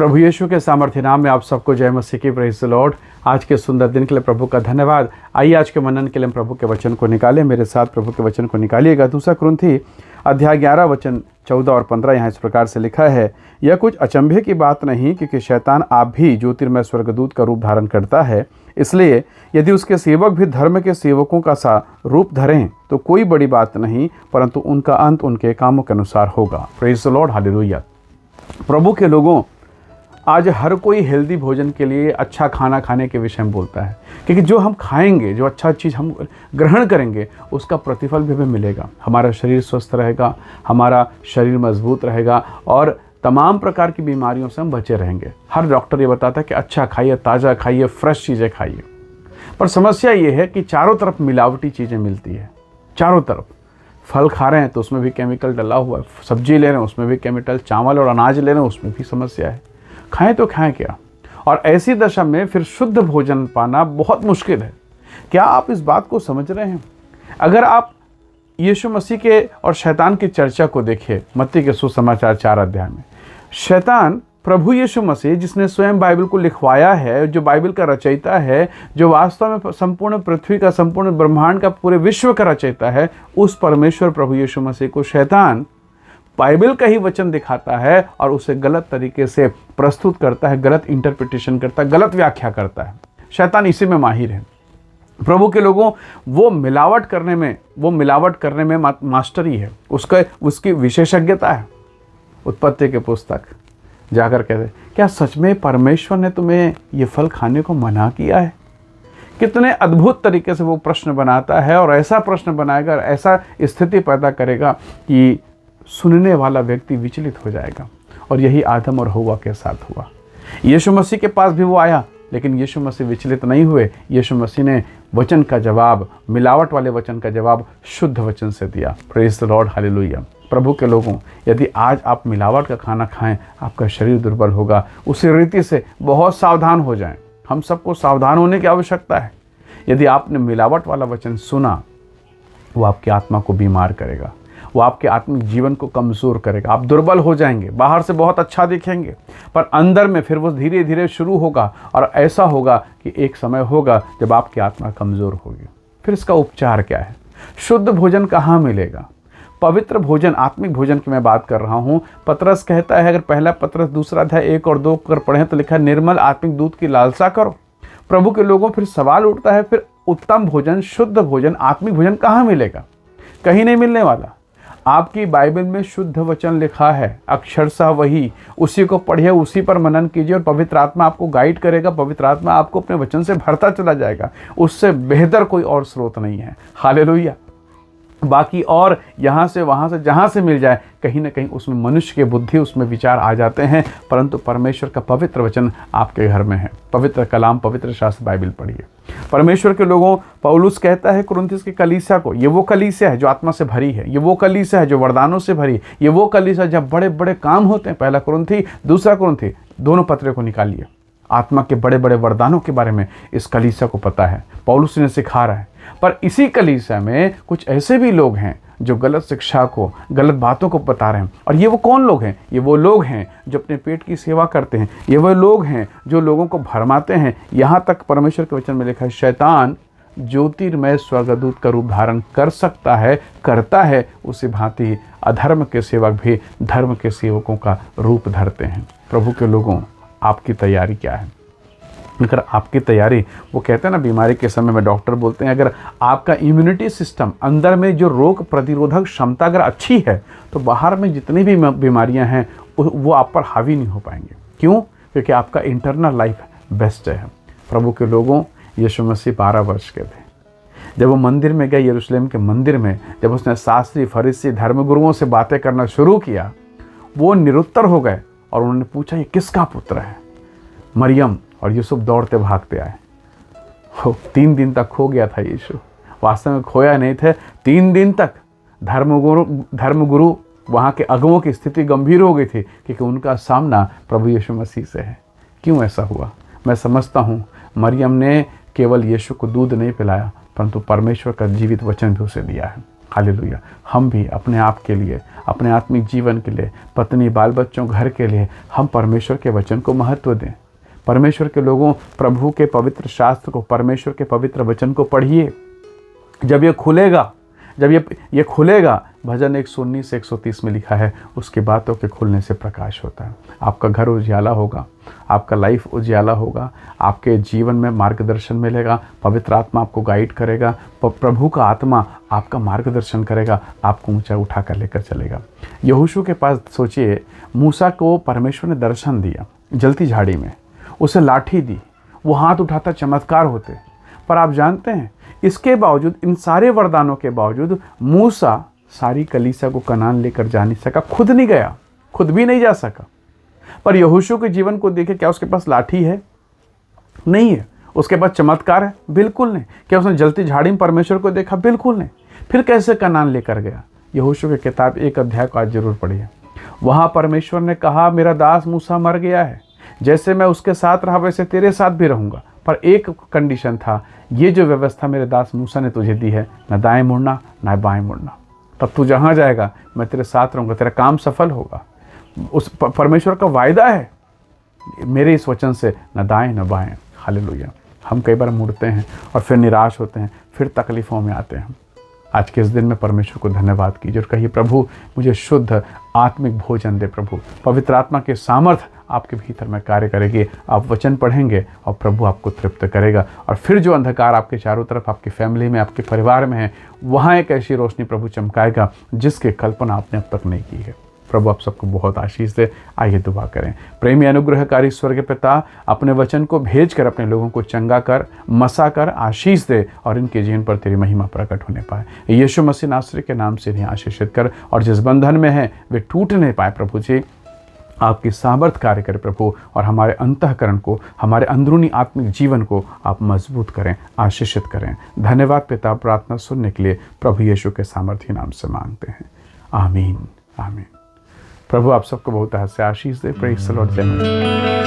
प्रभु यीशु के सामर्थ्य नाम में आप सबको जय मसीह की, प्रेज़ द लॉर्ड। आज के सुंदर दिन के लिए प्रभु का धन्यवाद। आइए आज के मनन के लिए हम प्रभु के वचन को निकालें। मेरे साथ प्रभु के वचन को निकालिएगा। 2 कुरिन्थी अध्याय 11 वचन 14 और 15 यहाँ इस प्रकार से लिखा है, यह कुछ अचंभे की बात नहीं, क्योंकि शैतान आप भी ज्योतिर्मय स्वर्गदूत का रूप धारण करता है। इसलिए यदि उसके सेवक भी धर्म के सेवकों का सा रूप धरें तो कोई बड़ी बात नहीं, परंतु उनका अंत उनके कामों के अनुसार होगा। Praise the Lord, hallelujah. प्रभु के लोगों, आज हर कोई हेल्दी भोजन के लिए, अच्छा खाना खाने के विषय में बोलता है, क्योंकि जो हम खाएंगे, जो अच्छा चीज़ हम ग्रहण करेंगे, उसका प्रतिफल भी हमें मिलेगा। हमारा शरीर स्वस्थ रहेगा, हमारा शरीर मजबूत रहेगा और तमाम प्रकार की बीमारियों से हम बचे रहेंगे। हर डॉक्टर ये बताता है कि अच्छा खाइए, ताज़ा खाइए, फ्रेश चीज़ें खाइए। पर समस्या ये है कि चारों तरफ मिलावटी चीज़ें मिलती है। चारों तरफ फल खा रहे हैं तो उसमें भी केमिकल डला हुआ है, सब्जी ले रहे हैं उसमें भी केमिकल, चावल और अनाज ले रहे हैं उसमें भी समस्या है। खाएं तो खाएं क्या? और ऐसी दशा में फिर शुद्ध भोजन पाना बहुत मुश्किल है। क्या आप इस बात को समझ रहे हैं? अगर आप यीशु मसीह के और शैतान की चर्चा को देखिए, मत्ती के सुसमाचार 4 अध्याय में, शैतान प्रभु यीशु मसीह, जिसने स्वयं बाइबल को लिखवाया है, जो बाइबल का रचयिता है, जो वास्तव में संपूर्ण पृथ्वी का, संपूर्ण ब्रह्मांड का, पूरे विश्व का रचयिता है, उस परमेश्वर प्रभु यीशु मसीह को शैतान बाइबल का ही वचन दिखाता है और उसे गलत तरीके से प्रस्तुत करता है, गलत इंटरप्रिटेशन करता है, गलत व्याख्या करता है। शैतान इसी में माहिर है। प्रभु के लोगों, वो मिलावट करने में मास्टरी है, उसकी विशेषज्ञता है। उत्पत्ति के पुस्तक जाकर कहते, क्या सच में परमेश्वर ने तुम्हें ये फल खाने को मना किया है? कितने अद्भुत तरीके से वो प्रश्न बनाता है और ऐसा प्रश्न बनाएगा, ऐसा स्थिति पैदा करेगा कि सुनने वाला व्यक्ति विचलित हो जाएगा। और यही आदम और हव्वा के साथ हुआ। यीशु मसीह के पास भी वो आया, लेकिन यीशु मसीह विचलित नहीं हुए। यीशु मसीह ने वचन का जवाब, मिलावट वाले वचन का जवाब शुद्ध वचन से दिया। Praise the Lord, hallelujah. प्रभु के लोगों, यदि आज आप मिलावट का खाना खाएं, आपका शरीर दुर्बल होगा। उसी रीति से बहुत सावधान हो जाएं। हम सबको सावधान होने की आवश्यकता है। यदि आपने मिलावट वाला वचन सुना, वो आपकी आत्मा को बीमार करेगा, वो आपके आत्मिक जीवन को कमज़ोर करेगा। आप दुर्बल हो जाएंगे। बाहर से बहुत अच्छा दिखेंगे, पर अंदर में फिर वो धीरे धीरे शुरू होगा और ऐसा होगा कि एक समय होगा जब आपकी आत्मा कमज़ोर होगी। फिर इसका उपचार क्या है? शुद्ध भोजन कहाँ मिलेगा? पवित्र भोजन, आत्मिक भोजन की मैं बात कर रहा हूँ। पतरस कहता है, अगर पहला पतरस 2 अध्याय 1 और 2 कर पढ़ें तो लिखा है, निर्मल आत्मिक दूध की लालसा करो। प्रभु के लोगों, फिर सवाल उठता है, फिर उत्तम भोजन, शुद्ध भोजन, आत्मिक भोजन कहाँ मिलेगा? कहीं नहीं मिलने वाला। आपकी बाइबल में शुद्ध वचन लिखा है, अक्षरशः वही, उसी को पढ़िए, उसी पर मनन कीजिए और पवित्र आत्मा आपको गाइड करेगा। पवित्र आत्मा आपको अपने वचन से भरता चला जाएगा। उससे बेहतर कोई और स्रोत नहीं है। हालेलुया। बाकी और यहाँ से वहाँ से जहाँ से मिल जाए, कहीं ना कहीं उसमें मनुष्य की बुद्धि, उसमें विचार आ जाते हैं, परंतु परमेश्वर का पवित्र वचन आपके घर में है। पवित्र कलाम, पवित्र शास्त्र बाइबल पढ़िए। परमेश्वर के लोगों, पौलुस कहता है कुरिन्थियों की कलीसिया को, ये वो कलीसिया है जो आत्मा से भरी है, ये वो कलीसिया है जो वरदानों से भरी है, ये वो कलीसिया जब बड़े बड़े काम होते हैं। 1 कुरिन्थी, 2 कुरिन्थी, दोनों पत्रे को निकालिए। आत्मा के बड़े बड़े वरदानों के बारे में इस कलीसिया को पता है, पौलुस ने सिखा रहा है। पर इसी कलीसिया में कुछ ऐसे भी लोग हैं जो गलत शिक्षा को, गलत बातों को बता रहे हैं। और ये वो कौन लोग हैं? ये वो लोग हैं जो अपने पेट की सेवा करते हैं। ये वो लोग हैं जो लोगों को भरमाते हैं। यहाँ तक परमेश्वर के वचन में लिखा है, शैतान ज्योतिर्मय स्वर्गदूत का रूप धारण कर सकता है, करता है। उसी भांति अधर्म के सेवक भी धर्म के सेवकों का रूप धरते हैं। प्रभु के लोगों, आपकी तैयारी क्या है? अगर आपकी तैयारी, वो कहते हैं ना, बीमारी के समय में डॉक्टर बोलते हैं, अगर आपका इम्यूनिटी सिस्टम, अंदर में जो रोग प्रतिरोधक क्षमता अगर अच्छी है, तो बाहर में जितनी भी बीमारियां हैं वो आप पर हावी नहीं हो पाएंगे। क्यों? क्योंकि आपका इंटरनल लाइफ बेस्ट है। प्रभु के लोगों, यीशु मसीह 12 वर्ष के थे जब वो मंदिर में गए, यरूशलेम के मंदिर में, जब उसने शास्त्री, फरीसी, धर्मगुरुओं से बातें करना शुरू किया, वो निरुत्तर हो गए और उन्होंने पूछा, ये किसका पुत्र है? मरियम और यूसुफ दौड़ते भागते आए। 3 दिन तक खो गया था यीशु। वास्तव में खोया नहीं थे। 3 दिन तक धर्मगुरु वहाँ के अगुओं की स्थिति गंभीर हो गई थी, क्योंकि उनका सामना प्रभु यीशु मसीह से है। क्यों ऐसा हुआ? मैं समझता हूँ, मरियम ने केवल यीशु को दूध नहीं पिलाया, परंतु परमेश्वर का जीवित वचन भी उसे दिया है। हालेलुया। हम भी अपने आप के लिए, अपने आत्मिक जीवन के लिए, पत्नी, बाल बच्चों, घर के लिए हम परमेश्वर के वचन को महत्व दें। परमेश्वर के लोगों, प्रभु के पवित्र शास्त्र को, परमेश्वर के पवित्र वचन को पढ़िए। जब ये खुलेगा, जब ये खुलेगा, भजन 119 से 130 में लिखा है, उसकी बातों के खुलने से प्रकाश होता है। आपका घर उजियाला होगा, आपका लाइफ उजियाला होगा, आपके जीवन में मार्गदर्शन मिलेगा, पवित्र आत्मा आपको गाइड करेगा, प्रभु का आत्मा आपका मार्गदर्शन करेगा, आपको ऊंचा उठा कर लेकर चलेगा। यहोशू के पास सोचिए, मूसा को परमेश्वर ने दर्शन दिया जलती झाड़ी में, उसे लाठी दी, वो हाथ उठाता चमत्कार होते। पर आप जानते हैं, इसके बावजूद, इन सारे वरदानों के बावजूद मूसा सारी कलीसिया को कनान लेकर जा नहीं सका, खुद नहीं गया, खुद भी नहीं जा सका। पर यहोशू के जीवन को देखे, क्या उसके पास लाठी है? नहीं है। उसके पास चमत्कार है? बिल्कुल नहीं। क्या उसने जलती झाड़ी में परमेश्वर को देखा? बिल्कुल नहीं। फिर कैसे कनान लेकर गया? यहोशू की किताब 1 अध्याय को आज जरूर पढ़िए। वहां परमेश्वर ने कहा, मेरा दास मूसा मर गया है, जैसे मैं उसके साथ रहा वैसे तेरे साथ भी रहूंगा, पर एक कंडीशन था, ये जो व्यवस्था मेरे दास मूसा ने तुझे दी है, न दाएं मुड़ना न बाएं मुड़ना, तब तू जहां जाएगा मैं तेरे साथ रहूंगा, तेरा काम सफल होगा। उस परमेश्वर का वायदा है मेरे इस वचन से, न दाएं न बाएं। हालेलुया। हम कई बार मुड़ते हैं और फिर निराश होते हैं, फिर तकलीफ़ों में आते हैं। आज के इस दिन में परमेश्वर को धन्यवाद कीजिए और कहिए, प्रभु मुझे शुद्ध आत्मिक भोजन दे। प्रभु पवित्र आत्मा के सामर्थ आपके भीतर में कार्य करेगी। आप वचन पढ़ेंगे और प्रभु आपको तृप्त करेगा, और फिर जो अंधकार आपके चारों तरफ, आपकी फैमिली में, आपके परिवार में है, वहाँ एक ऐसी रोशनी प्रभु चमकाएगा जिसकी कल्पना आपने अब तक नहीं की है। प्रभु आप सबको बहुत आशीष दे। आइए दुआ करें। प्रेमी अनुग्रहकारी स्वर्ग पिता, अपने वचन को भेजकर अपने लोगों को चंगा कर, मसा कर, आशीष दे, और इनके जीवन पर तेरी महिमा प्रकट होने पाए। यीशु मसीह नासरी के नाम से इन्हें आशीषित कर, और जिस बंधन में है वे टूट नहीं पाए प्रभु जी। आपकी सामर्थ कार्य करे प्रभु, और हमारे अंतःकरण को, हमारे अंदरूनी आत्मिक जीवन को आप मजबूत करें, आशीषित करें। धन्यवाद पिता, प्रार्थना सुनने के लिए प्रभु यीशु के सामर्थी नाम से मांगते हैं। आमीन, आमीन। प्रभु आप सबको बहुत से आशीष दे। Praise the Lord. जय मसीह।